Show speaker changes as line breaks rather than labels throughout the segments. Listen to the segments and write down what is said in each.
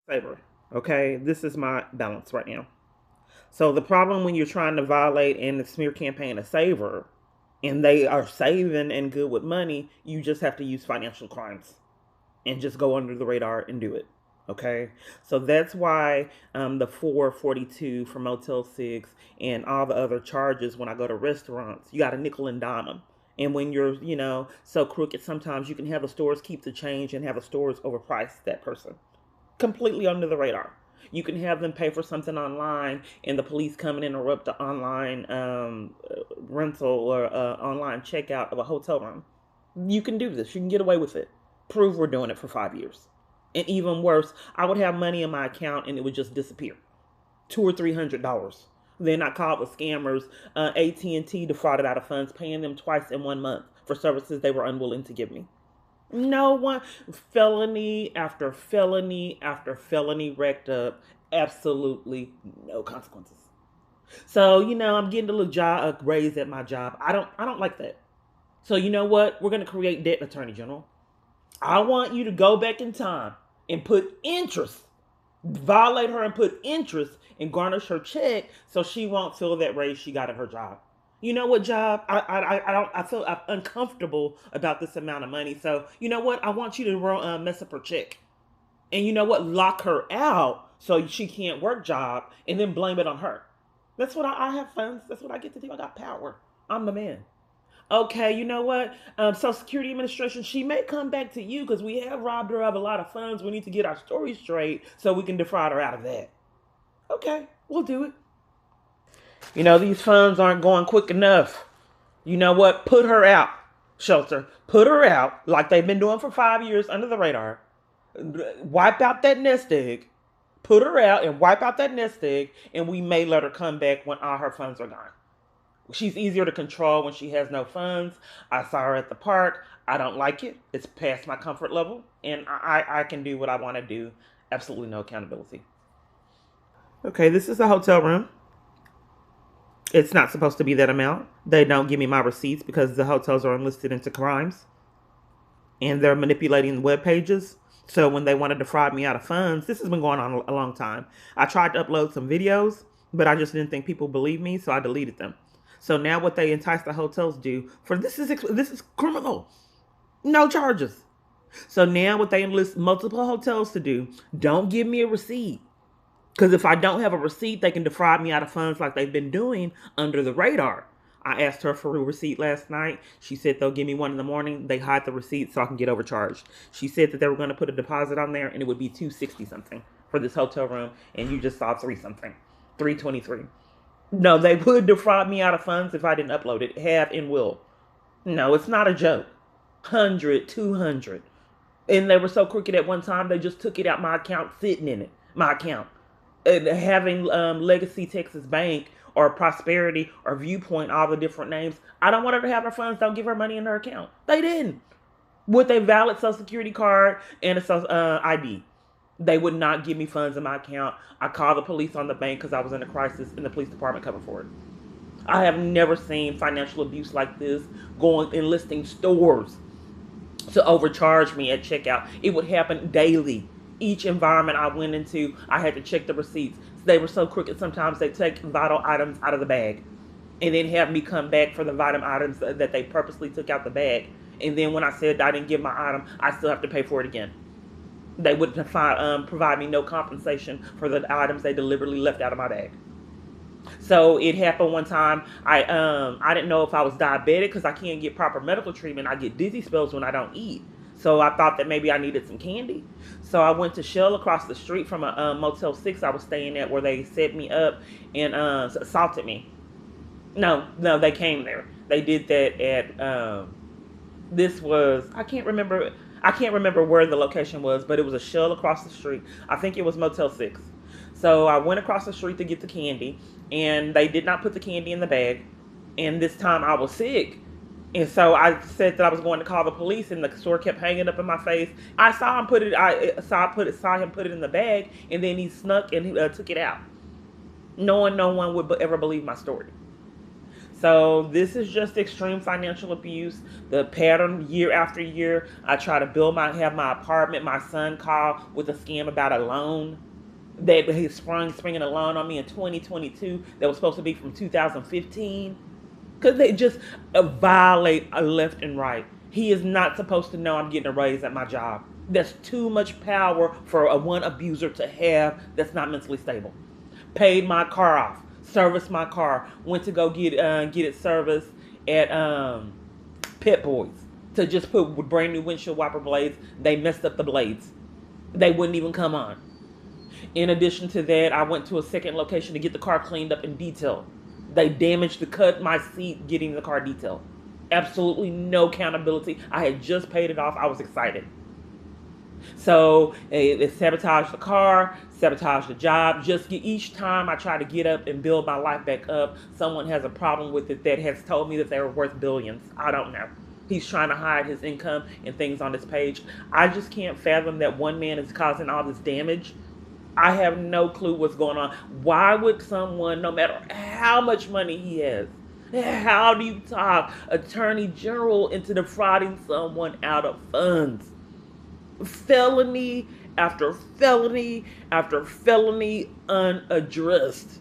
saver. Okay, this is my balance right now. So the problem when you're trying to violate and the smear campaign a saver, and they are saving and good with money, you just have to use financial crimes and just go under the radar and do it. Okay, so that's why the 442 for Motel 6 and all the other charges when I go to restaurants, you got to nickel and dime them. And when you're, so crooked, sometimes you can have the stores keep the change and have the stores overprice that person completely under the radar. You can have them pay for something online, and the police come and interrupt the online rental or online checkout of a hotel room. You can do this. You can get away with it. Prove we're doing it for 5 years. And even worse, I would have money in my account and it would just disappear, $200 or $300. Then I called the scammers. AT&T defrauded out of funds, paying them twice in 1 month for services they were unwilling to give me. No one, felony after felony after felony racked up, absolutely no consequences. So I'm getting a little job a raise at my job. I don't like that. So you know what? We're gonna create debt, Attorney General. I want you to go back in time and put interest, violate her and put interest and garnish her check so she won't feel that raise she got at her job. You know what, job? I don't. I feel uncomfortable about this amount of money. So you know what? I want you to mess up her check, and you know what? Lock her out so she can't work job, and then blame it on her. That's what I have funds. That's what I get to do. I got power. I'm the man. Okay, you know what? Social Security Administration, she may come back to you because we have robbed her of a lot of funds. We need to get our story straight so we can defraud her out of that. Okay, we'll do it. These funds aren't going quick enough. You know what? Put her out, shelter. Put her out like they've been doing for 5 years under the radar. Wipe out that nest egg. Put her out and wipe out that nest egg, and we may let her come back when all her funds are gone. She's easier to control when she has no funds. I saw her at the park. I don't like it. It's past my comfort level, and I can do what I want to do. Absolutely no accountability. Okay, this is a hotel room. It's not supposed to be that amount. They don't give me my receipts because the hotels are enlisted into crimes, and they're manipulating the web pages. So when they want to defraud me out of funds, this has been going on a long time. I tried to upload some videos, but I just didn't think people believed me, so I deleted them. So now what they entice the hotels do for this is criminal. No charges. So now what they enlist multiple hotels to do, don't give me a receipt. Because if I don't have a receipt, they can defraud me out of funds like they've been doing under the radar. I asked her for a receipt last night. She said they'll give me one in the morning. They hide the receipt so I can get overcharged. She said that they were going to put a deposit on there and it would be $260 something for this hotel room, and you just saw 3 something, $323. No, they would defraud me out of funds if I didn't upload it. Have and will. No, it's not a joke. 100, 200. And they were so crooked at one time, they just took it out my account, sitting in it. My account. And having Legacy Texas Bank or Prosperity or Viewpoint, all the different names. I don't want her to have her funds. Don't give her money in her account. They didn't. With a valid Social Security card and a ID. They would not give me funds in my account. I called the police on the bank because I was in a crisis, and the police department covered for it. I have never seen financial abuse like this going enlisting stores to overcharge me at checkout. It would happen daily. Each environment I went into, I had to check the receipts. They were so crooked, sometimes they take vital items out of the bag and then have me come back for the vital items that they purposely took out the bag. And then when I said I didn't give my item, I still have to pay for it again. They would provide me no compensation for the items they deliberately left out of my bag. So it happened one time. I didn't know if I was diabetic because I can't get proper medical treatment. I get dizzy spells when I don't eat. So I thought that maybe I needed some candy. So I went to Shell across the street from a Motel 6 I was staying at, where they set me up and assaulted me. No, they came there. They did that at this was, I can't remember where the location was, but it was a Shell across the street. I think it was Motel 6. So I went across the street to get the candy, and they did not put the candy in the bag. And this time I was sick. And so I said that I was going to call the police, and the store kept hanging up in my face. I saw him put it. Saw him put it in the bag, and then he snuck and he took it out, knowing no one would ever believe my story. So this is just extreme financial abuse. The pattern year after year. I try to have my apartment. My son called with a scam about a loan. That he springing a loan on me in 2022 that was supposed to be from 2015. Because they just violate left and right. He is not supposed to know I'm getting a raise at my job. That's too much power for a one abuser to have that's not mentally stable. Paid my car off, serviced my car, went to go get it serviced at Pit Boys to just put with brand new windshield wiper blades. They messed up the blades. They wouldn't even come on. In addition to that, I went to a second location to get the car cleaned up and detailed. They damaged the cut my seat getting the car detailed. Absolutely no accountability. I had just paid it off. I was excited. So they sabotaged the car, sabotaged the job. Each time I try to get up and build my life back up, someone has a problem with it that has told me that they were worth billions. I don't know. He's trying to hide his income and things on this page. I just can't fathom that one man is causing all this damage. I have no clue what's going on. Why would someone, no matter how much money he has, how do you talk Attorney General into defrauding someone out of funds? Felony after felony after felony unaddressed.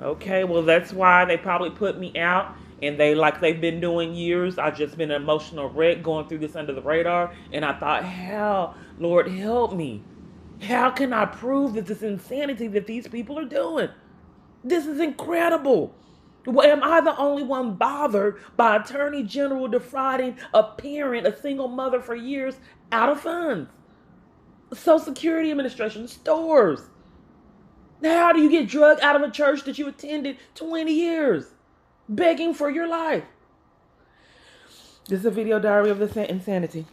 Okay, well, that's why they probably put me out. And like they've been doing years. I've just been an emotional wreck going through this under the radar. And I thought, how, Lord, help me. How can I prove that this insanity that these people are doing? This is incredible. Am I the only one bothered by Attorney General defrauding a parent, a single mother for years, out of funds? Social Security Administration, stores. How do you get drugged out of a church that you attended 20 years? Begging for your life. This is a video diary of the insanity.